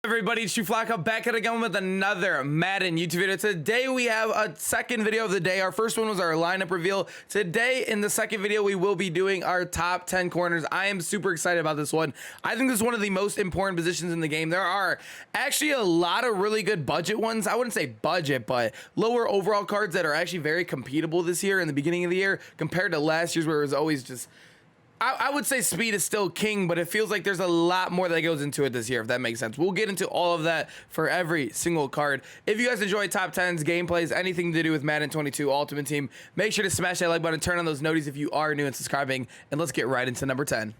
Everybody, it's Flacco back at again with another Madden YouTube video. Today we have a second video of the day. Our first one was our lineup reveal. Today in the second video we will be doing our top 10 corners. I am super excited about this one. I think this is one of the most important positions in the game. There are actually a lot of really good budget ones. I wouldn't say budget, but lower overall cards that are actually very competitive this year in the beginning of the year compared to last year's where it was always just... I would say speed is still king, but it feels like there's a lot more that goes into it this year, if that makes sense. We'll get into all of that for every single card. If you guys enjoy top 10s, gameplays, anything to do with Madden 22 Ultimate Team, make sure to smash that like button, turn on those noties if you are new and subscribing, and let's get right into number 10.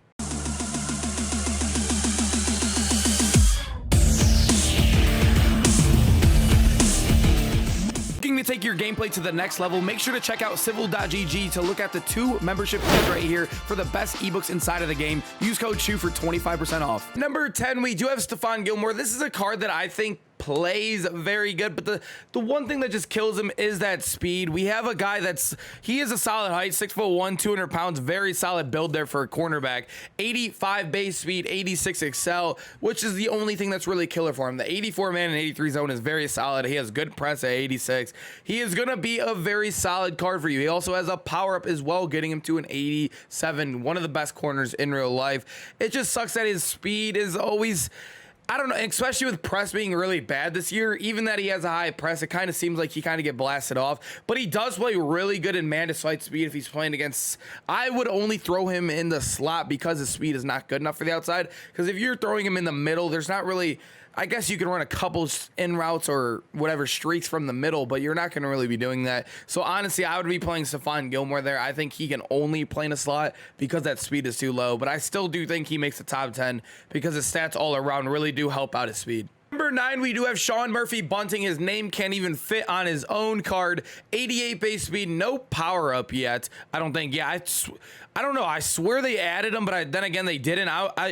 To take your gameplay to the next level, make sure to check out civil.gg to look at the 2 membership codes right here for the best ebooks inside of the game. Use code SHU for 25% off. Number 10, we do have Stephon Gilmore. This is a card that I think plays very good, but the one thing that just kills him is that speed. We have a guy he is a solid height, 6'1", 200 pounds, very solid build there for a cornerback. 85 base speed, 86 excel, which is the only thing that's really killer for him. The 84 man and 83 zone is very solid. He has good press at 86. He is gonna be a very solid card for you. He also has a power up as well, getting him to an 87, one of the best corners in real life. It just sucks that his speed is always, I don't know, especially with press being really bad this year. Even that he has a high press, it kind of seems like he kind of get blasted off. But he does play really good in man to fight speed if he's playing against... I would only throw him in the slot because his speed is not good enough for the outside. Because if you're throwing him in the middle, there's not really... I guess you can run a couple in routes or whatever streaks from the middle, but you're not going to really be doing that. So honestly, I would be playing Stephon Gilmore there. I think he can only play in a slot because that speed is too low, but I still do think he makes the top 10 because his stats all around really do help out his speed. Number 9, we do have Sean Murphy Bunting. His name can't even fit on his own card. 88 base speed, no power up yet. I don't think. Yeah, I don't know. I swear they added him, but then again, they didn't.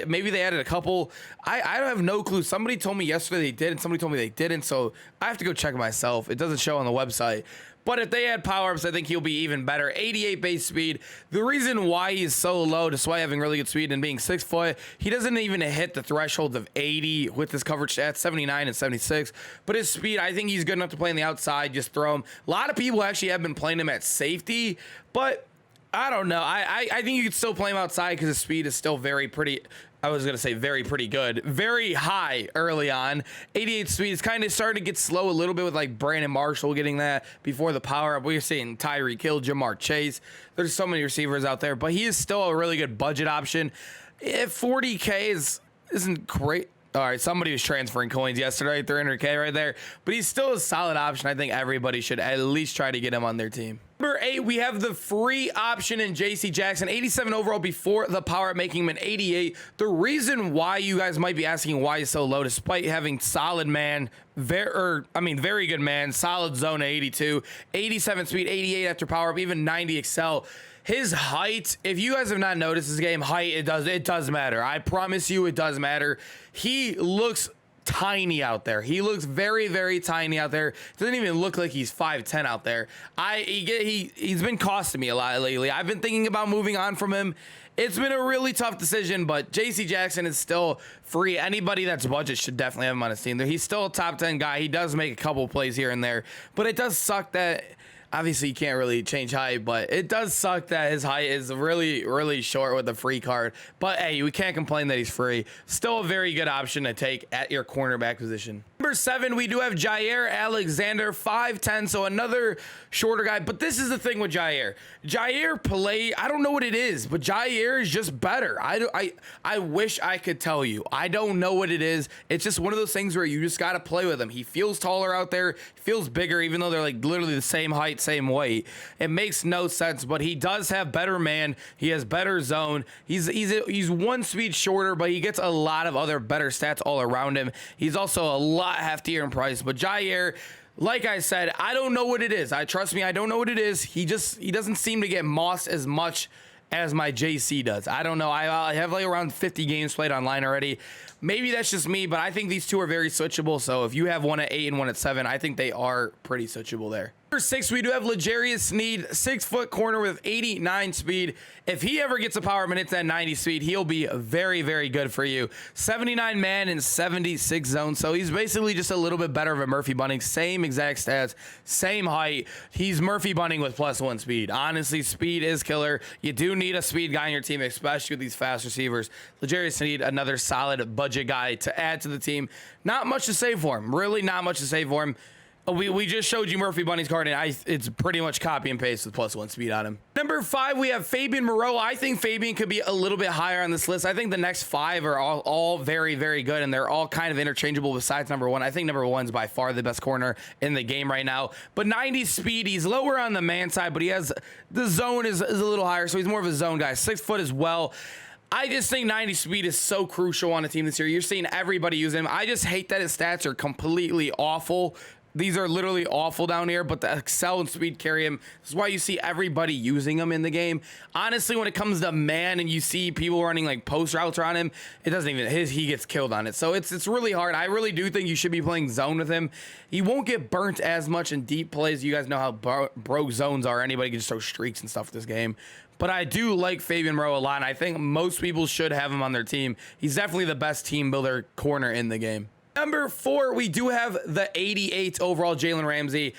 Maybe they added a couple. I have no clue. Somebody told me yesterday they did, and somebody told me they didn't, so I have to go check myself. It doesn't show on the website. But if they add power-ups, I think he'll be even better. 88 base speed. The reason why he's so low, despite having really good speed and being 6 foot, he doesn't even hit the thresholds of 80 with his coverage stats, 79 and 76. But his speed, I think he's good enough to play on the outside, just throw him. A lot of people actually have been playing him at safety, but I don't know. I think you could still play him outside because his speed is still very pretty. I was going to say very pretty good. Very high early on. 88 speed is kind of starting to get slow a little bit with like Brandon Marshall getting that before the power up. We're seeing Tyreek Hill, Jamar Chase. There's so many receivers out there, but he is still a really good budget option. If 40K isn't great. All right, somebody was transferring coins yesterday, 300K right there, but he's still a solid option. I think everybody should at least try to get him on their team. Number 8, we have the free option in J.C. Jackson, 87 overall before the power up, making him an 88. The reason why you guys might be asking why he's so low, despite having solid man, very good man, solid zone at 82, 87 speed, 88 after power up, even 90 excel. His height, if you guys have not noticed his game, height, it does matter. I promise you it does matter. He looks tiny out there. He looks very, very tiny out there. Doesn't even look like he's 5'10" out there. He's been costing me a lot lately. I've been thinking about moving on from him. It's been a really tough decision, but J.C. Jackson is still free. Anybody that's budget should definitely have him on his team. He's still a top 10 guy. He does make a couple plays here and there, but it does suck that... Obviously, you can't really change height, but it does suck that his height is really, really short with the free card. But, hey, we can't complain that he's free. Still a very good option to take at your cornerback position. Number 7, we do have Jair Alexander, 5'10", so another shorter guy. But this is the thing with Jair. Jair play, I don't know what it is, but Jair is just better. I wish I could tell you. I don't know what it is. It's just one of those things where you just got to play with him. He feels taller out there, feels bigger, even though they're like literally the same height, same weight. It makes no sense, but he does have better man. He has better zone. He's 1 speed shorter, but he gets a lot of other better stats all around him. He's also a lot heftier in price, but Jair, like I said, I don't know what it is. Trust me, I don't know what it is. He doesn't seem to get mossed as much as my JC does. I don't know. I have like around 50 games played online already. Maybe that's just me, but I think these two are very switchable. So if you have one at 8 and one at 7, I think they are pretty switchable there. Number 6, we do have L'Jarius Sneed, 6-foot corner with 89 speed. If he ever gets a power up and hits that 90 speed, he'll be very, very good for you. 79 man and 76 zone. So he's basically just a little bit better of a Murphy Bunting. Same exact stats, same height. He's Murphy Bunting with +1 speed. Honestly, speed is killer. You do need a speed guy on your team, especially with these fast receivers. L'Jarius Sneed, another solid budget guy to add to the team. Not much to say for him. Really not much to say for him. We just showed you Murphy Bunting's card, and it's pretty much copy and paste with +1 speed on him. Number 5, we have Fabian Moreau. I think Fabian could be a little bit higher on this list. I think the next 5 are all very, very good, and they're all kind of interchangeable besides number 1. I think number 1's by far the best corner in the game right now. But 90 speed, he's lower on the man side, but he has the zone is a little higher, so he's more of a zone guy. 6 foot as well. I just think 90 speed is so crucial on a team this year. You're seeing everybody use him. I just hate that his stats are completely awful. These are literally awful down here, but the excel and speed carry him. This is why you see everybody using him in the game. Honestly, when it comes to man and you see people running like post routes around him, it doesn't even, he gets killed on it. So it's really hard. I really do think you should be playing zone with him. He won't get burnt as much in deep plays. You guys know how broke zones are. Anybody can just throw streaks and stuff with this game. But I do like Fabian Moreau a lot, and I think most people should have him on their team. He's definitely the best team builder corner in the game. Number 4, we do have the 88 overall Jalen Ramsey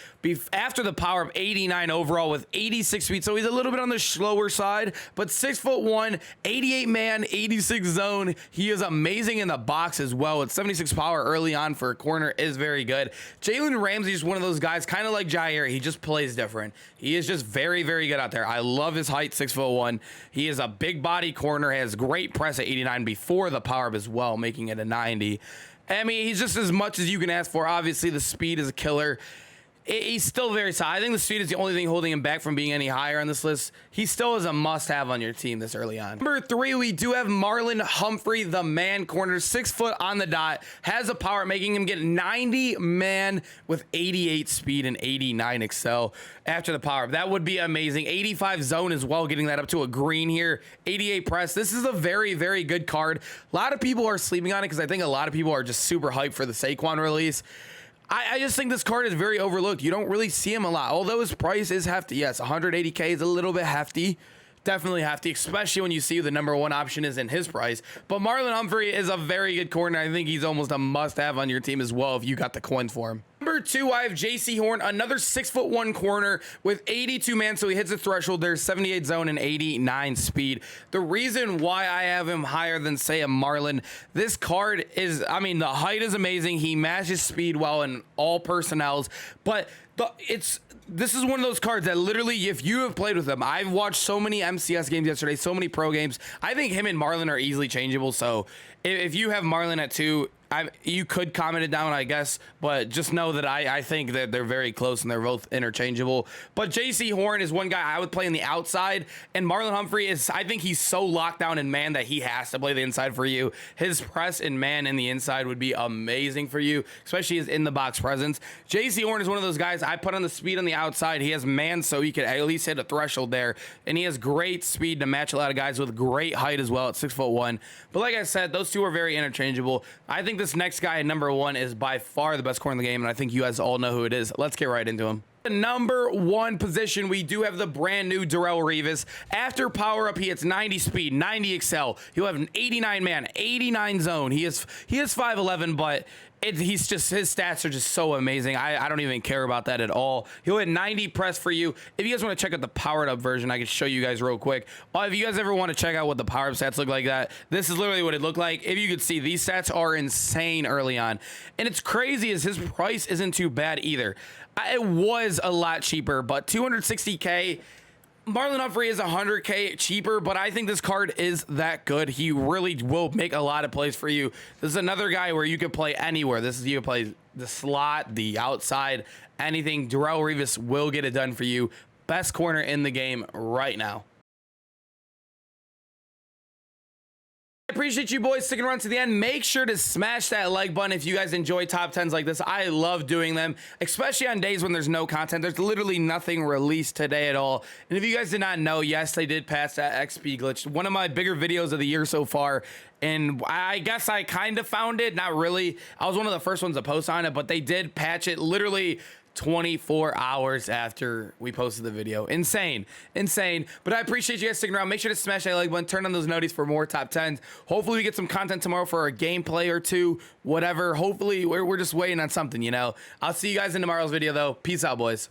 after the power of 89 overall with 86 speed. So he's a little bit on the slower side, but 6'1", 88 man, 86 zone. He is amazing in the box as well. With 76 power early on for a corner is very good. Jalen Ramsey is one of those guys, kind of like Jair. He just plays different. He is just very, very good out there. I love his height, 6'1". He is a big body corner, has great press at 89 before the power up as well, making it a 90. I mean, he's just as much as you can ask for. Obviously, the speed is a killer. He's still very solid. I think the speed is the only thing holding him back from being any higher on this list. He still is a must-have on your team this early on. Number 3, we do have Marlon Humphrey, the man corner, 6 foot on the dot, has a power, making him get 90 man with 88 speed and 89 excel after the power. That would be amazing. 85 zone as well, getting that up to a green here. 88 press. This is a very, very good card. A lot of people are sleeping on it because I think a lot of people are just super hyped for the Saquon release. I just think this card is very overlooked. You don't really see him a lot. Although his price is hefty. Yes, 180K is a little bit hefty. Definitely hefty, especially when you see the number 1 option is in his price. But Marlon Humphrey is a very good corner. I think he's almost a must-have on your team as well if you got the coins for him. Number 2, I have JC Horn, another 6'1" corner with 82 man, so he hits the threshold. There's 78 zone and 89 speed. The reason why I have him higher than, say, a Marlon, this card is, I mean, the height is amazing. He matches speed well in all personnels, but this is one of those cards that literally, if you have played with him, I've watched so many MCS games yesterday, so many pro games. I think him and Marlon are easily changeable. So if you have Marlon at 2, you could comment it down, I guess, but just know that I think that they're very close and they're both interchangeable. But JC Horn is one guy I would play on the outside, and Marlon Humphrey is, I think he's so locked down in man that he has to play the inside for you. His press in man in the inside would be amazing for you, especially his in-the-box presence. JC Horn is one of those guys I put on the speed on the outside. He has man, so he could at least hit a threshold there, and he has great speed to match a lot of guys with great height as well at 6'1". But like I said, those two are very interchangeable. I think this next guy at number 1 is by far the best corner in the game, and I think you guys all know who it is. Let's get right into him. The number 1 position, we do have the brand new Darrelle Revis. After power up, he hits 90 speed, 90 excel. He'll have an 89 man, 89 zone. He is 5'11", but he's just, his stats are just so amazing. I don't even care about that at all. He'll hit 90 press for you. If you guys want to check out the powered up version, I can show you guys real quick. If you guys ever want to check out what the power up stats look like, this is literally what it looked like. If you could see, these stats are insane early on. And it's crazy as his price isn't too bad either. It was a lot cheaper, but 260K. Marlon Humphrey is 100K cheaper, but I think this card is that good. He really will make a lot of plays for you. This is another guy where you can play anywhere. You can play the slot, the outside, anything. Darrelle Revis will get it done for you. Best corner in the game right now. I appreciate you boys sticking around to the end. Make sure to smash that like button if you guys enjoy top 10s like this. I love doing them, especially on days when there's no content. There's literally nothing released today at all. And if you guys did not know, yes, they did patch that XP glitch. One of my bigger videos of the year so far. And I guess I kind of found it. Not really. I was one of the first ones to post on it, but they did patch it literally 24 hours after we posted the video. Insane. But I appreciate you guys sticking around. Make sure to smash that like button, turn on those notifications for more top 10s. Hopefully we get some content tomorrow for a gameplay or two, whatever. Hopefully we're just waiting on something, you know. I'll see you guys in tomorrow's video though. Peace out, boys.